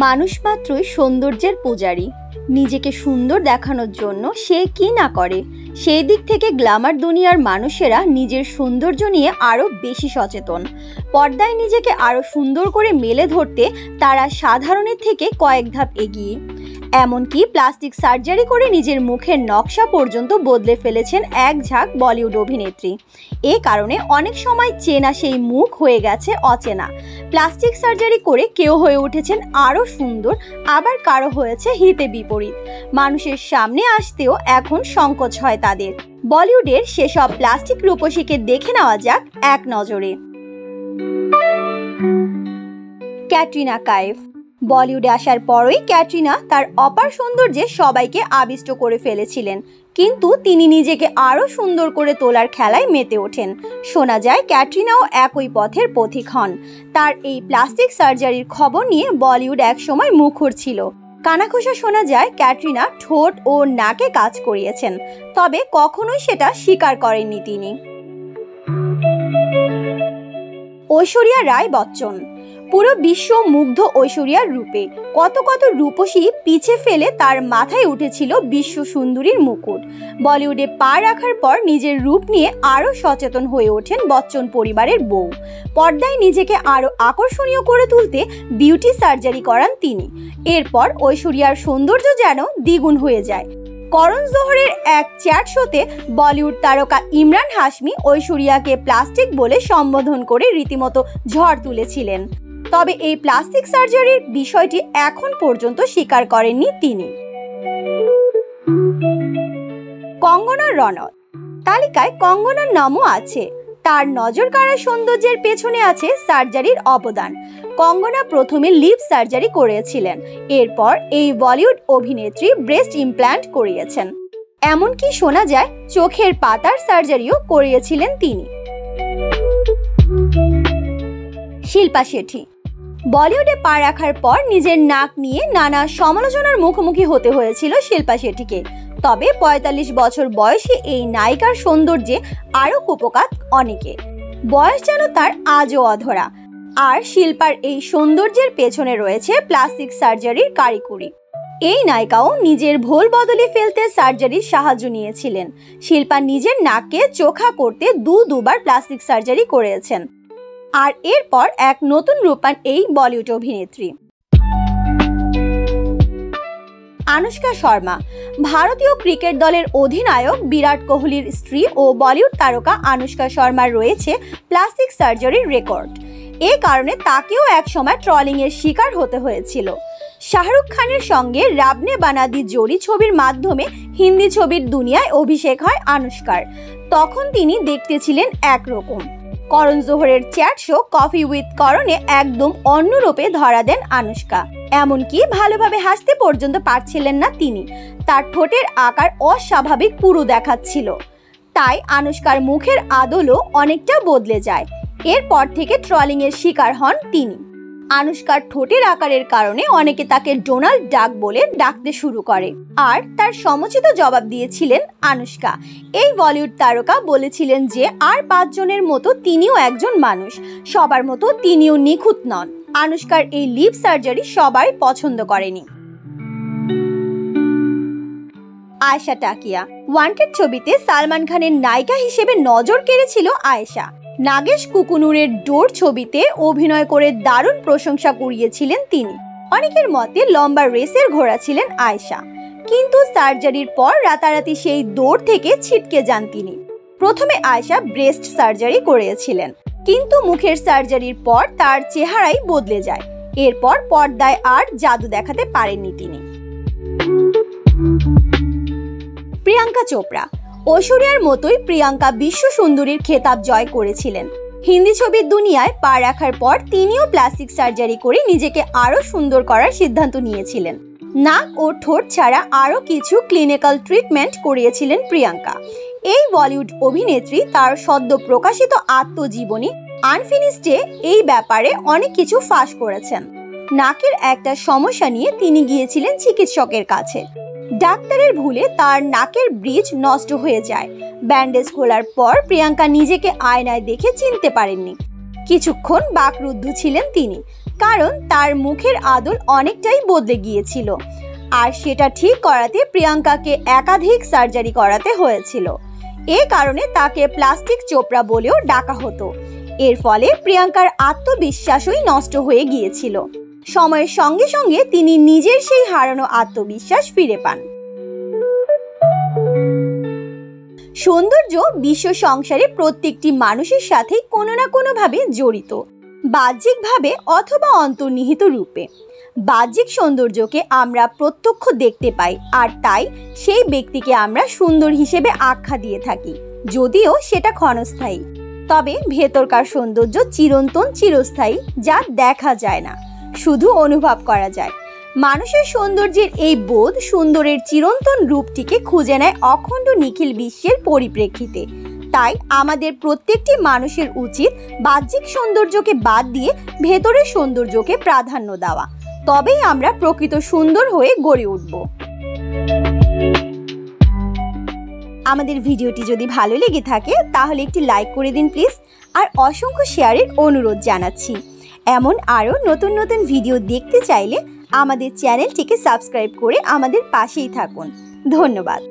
মানুষ মাত্রই সৌন্দর্যের পূজারী। নিজেকে সুন্দর দেখানোর জন্য সে কি না করে। সেই দিক থেকে গ্ল্যামার দুনিয়ার মানুষেরা নিজের সৌন্দর্য নিয়ে আরও বেশি সচেতন। পর্দায় নিজেকে আরও সুন্দর করে মেলে ধরতে তারা সাধারণের থেকে কয়েক ধাপ এগিয়ে। এমনকি প্লাস্টিক সার্জারি করে নিজের মুখের নকশা পর্যন্ত বদলে ফেলেছেন এক ঝাঁক বলিউড অভিনেত্রী। এ কারণে অনেক সময় চেনা সেই মুখ হয়ে গেছে অচেনা। প্লাস্টিক সার্জারি করে কেউ হয়ে উঠেছেন আরও সুন্দর, আবার কারো হয়েছে হিতে বিপরীত। মানুষের সামনে আসতেও এখন সংকোচ হয় তাদের। বলিউডের সেসব প্লাস্টিক রূপসীকে দেখে নেওয়া যাক এক নজরে। ক্যাটরিনা কাইফ। বলিউডে আসার পরই ক্যাটরিনা তার অপার সৌন্দর্যে সবাইকে আবিষ্ট করে ফেলেছিলেন, কিন্তু তিনি নিজেকে আরও সুন্দর করে তোলার খেলায় মেতে ওঠেন। শোনা যায় ক্যাটরিনাও একই পথের পথিক হন। তার এই প্লাস্টিক সার্জারির খবর নিয়ে বলিউড একসময় মুখর ছিল। কানাঘুষা শোনা যায় ক্যাটরিনা ঠোঁট ও নাকে কাজ করিয়েছেন, তবে কখনোই সেটা স্বীকার করেননি তিনি। ঐশ্বরিয়া রায় বচ্চন। পুরো বিশ্ব মুগ্ধ ঐশ্বরিয়ার রূপে। কত কত রূপসী পিছে ফেলে তার মাথায় উঠেছিল বিশ্ব সুন্দরীর মুকুট। বলিউডে পা রাখার পর নিজের রূপ নিয়ে আরও সচেতন হয়ে ওঠেন বচ্চন পরিবারের বউ। পর্দায় নিজেকে আরও আকর্ষণীয় করে তুলতে বিউটি সার্জারি করান তিনি। এরপর ঐশ্বরিয়ার সৌন্দর্য যেন দ্বিগুণ হয়ে যায়। করণ জোহরের এক চ্যাট শোতে বলিউড তারকা ইমরান হাশমি ঐশ্বরিয়াকে প্লাস্টিক বলে সম্বোধন করে রীতিমতো ঝড় তুলেছিলেন। তবে এই প্লাস্টিক সার্জারির বিষয়টি এখন পর্যন্ত স্বীকার করেননি তিনি। কঙ্গনা রনৌত। তালিকায় কঙ্গনার নামও আছে। তার নজর কাড়া সৌন্দর্যের পেছনে আছে সার্জারির অবদান। কঙ্গনা প্রথমে লিপ সার্জারি করিয়েছিলেন, এরপর এই বলিউড অভিনেত্রী ব্রেস্ট ইমপ্ল্যান্ট করিয়েছেন। এমনকি শোনা যায় চোখের পাতার সার্জারিও করিয়েছিলেন তিনি। শিল্পা শেঠি। বলিউডে পা রাখার পর নিজের নাক নিয়ে নানা সমালোচনার মুখোমুখি হতে হয়েছিল শিল্পা শেঠিকে। তবে ৪৫ বছর বয়সী এই নায়িকার সৌন্দর্যে আরও কুপোকাত অনেকে। বয়স যেন তার আজও অধরা। আর শিল্পার এই সৌন্দর্যের পেছনে রয়েছে প্লাস্টিক সার্জারির কারিকুরি। এই নায়িকাও নিজের ভোল বদলে ফেলতে সার্জারির সাহায্য নিয়েছিলেন। শিল্পা নিজের নাককে চোখা করতে দুবার প্লাস্টিক সার্জারি করেছেন। আর এরপর এক নতুন রূপ পান এই বলিউড অভিনেত্রী। আনুশকা শর্মা। ভারতীয় ক্রিকেট দলের অধিনায়ক বিরাট কোহলির স্ত্রী ও বলিউড তারকা আনুশকা শর্মার রয়েছে প্লাস্টিক সার্জারির রেকর্ড। এ কারণে তাকেও একসময় ট্রলিংয়ের শিকার হতে হয়েছিল। শাহরুখ খানের সঙ্গে রাবনে বানাদি জোড়ি ছবির মাধ্যমে হিন্দি ছবির দুনিয়ায় অভিষেক হয় আনুশকার। তখন তিনি দেখতে ছিলেন একরকম। করণ জোহরের চ্যাট শো কফি উইথ করণে একদম অন্য রূপে ধরা দেন আনুশকা। এমনকি ভালোভাবে হাসতে পর্যন্ত পারছিলেন না তিনি। তার ঠোঁটের আকার অস্বাভাবিক পুরু দেখাচ্ছিল। তাই আনুশকার মুখের আদলও অনেকটা বদলে যায়। এরপর থেকে ট্রলিংয়ের শিকার হন তিনি। আনুশকার ঠোঁটের আকারের কারণে অনেকে তাকে ডোনাল্ড ডাক বলে ডাকতে শুরু করে। আর তার সমুচিত জবাব দিয়েছিলেন আনুশকা। এই বলিউড তারকা বলেছিলেন যে আর ৫ জনের মতো তিনিও একজন মানুষ, সবার মতো তিনিও নিখুঁত নন। আনুশকার এই লিপ সার্জারি সবাই পছন্দ করেনি। আয়েশা টাকিয়া। ওয়ান্টেড ছবিতে সালমান খানের নায়িকা হিসেবে নজর কেড়েছিল আয়েশা। নাগেশ কুকুনুরের ডোর ছবিতে অভিনয় করে দারুণ প্রশংসা কুড়িয়েছিলেন তিনি। অনেকের মতে লম্বা রেসের ঘোড়া ছিলেন আয়েশা, কিন্তু সার্জারির পর রাতারাতি সেই দৌড় থেকে ছিটকে যান তিনি। প্রথমে আয়েশা ব্রেস্ট সার্জারি করিয়েছিলেন, কিন্তু মুখের সার্জারির পর তার চেহারাই বদলে যায়। এরপর পর্দায় আর জাদু দেখাতে পারেননি তিনি। প্রিয়াঙ্কা চোপড়া। ঐশ্বরিয়ার মতোই প্রিয়াঙ্কা বিশ্ব সুন্দরীর খেতাব জয় করেছিলেন। হিন্দি ছবির দুনিয়ায় পা রাখার পর তিনিও প্লাস্টিক সার্জারি করে নিজেকে আরও সুন্দর করার সিদ্ধান্ত নিয়েছিলেন। নাক ও ঠোঁট ছাড়া আরও কিছু ক্লিনিক্যাল ট্রিটমেন্ট করিয়েছিলেন প্রিয়াঙ্কা। এই বলিউড অভিনেত্রী তার সদ্য প্রকাশিত আত্মজীবনী আনফিনিশডে এই ব্যাপারে অনেক কিছু ফাঁস করেছেন। নাকের একটা সমস্যা নিয়ে তিনি গিয়েছিলেন চিকিৎসকের কাছে। ডাক্তারের ভুলে তার নাকের ব্রিজ নষ্ট হয়ে যায়। ব্যান্ডেজ খোলার পর প্রিয়াঙ্কা নিজেকে আয়নায় দেখে চিনতে পারেননি। কিছুক্ষণ বাকরুদ্ধ ছিলেন তিনি। কারণ তার মুখের আদল অনেকটাই বদলে গিয়েছিল। আর সেটা ঠিক করাতে প্রিয়াঙ্কাকে একাধিক সার্জারি করাতে হয়েছিল। এ কারণে তাকে প্লাস্টিক চোপড়া বলেও ডাকা হতো। এর ফলে প্রিয়াঙ্কার আত্মবিশ্বাসই নষ্ট হয়ে গিয়েছিল। সময়ের সঙ্গে সঙ্গে তিনি নিজের সেই হারানো আত্মবিশ্বাস ফিরে পান। সৌন্দর্য বিশ্ব সংসারে প্রত্যেকটি মানুষের সাথেই কোনো না কোনোভাবে জড়িত, বাহ্যিকভাবে অথবা অন্তর্নিহিত রূপে। বাহ্যিক সৌন্দর্যকে আমরা প্রত্যক্ষ দেখতে পাই, আর তাই সেই ব্যক্তিকে আমরা সুন্দর হিসেবে আখ্যা দিয়ে থাকি, যদিও সেটা ক্ষণস্থায়ী। তবে ভেতরকার সৌন্দর্য চিরন্তন, চিরস্থায়ী, যা দেখা যায় না, শুধু অনুভব করা যায়। মানুষের সৌন্দর্যের এই বোধ সুন্দরের চিরন্তন রূপটিকে খুঁজে নেয় অখণ্ড নিখিল বিশ্বের পরিপ্রেক্ষিতে। তাই আমাদের প্রত্যেকটি মানুষের উচিত বাহ্যিক সৌন্দর্যকে বাদ দিয়ে ভেতরের সৌন্দর্যকে প্রাধান্য দেওয়া। তবেই আমরা প্রকৃত সুন্দর হয়ে গড়ে উঠব। আমাদের ভিডিওটি যদি ভালো লেগে থাকে তাহলে একটি লাইক করে দিন প্লিজ, আর অসংখ্য শেয়ারের অনুরোধ জানাচ্ছি। এমন আরও নতুন নতুন ভিডিও দেখতে চাইলে আমাদের চ্যানেলটিকে সাবস্ক্রাইব করে আমাদের পাশেই থাকুন। ধন্যবাদ।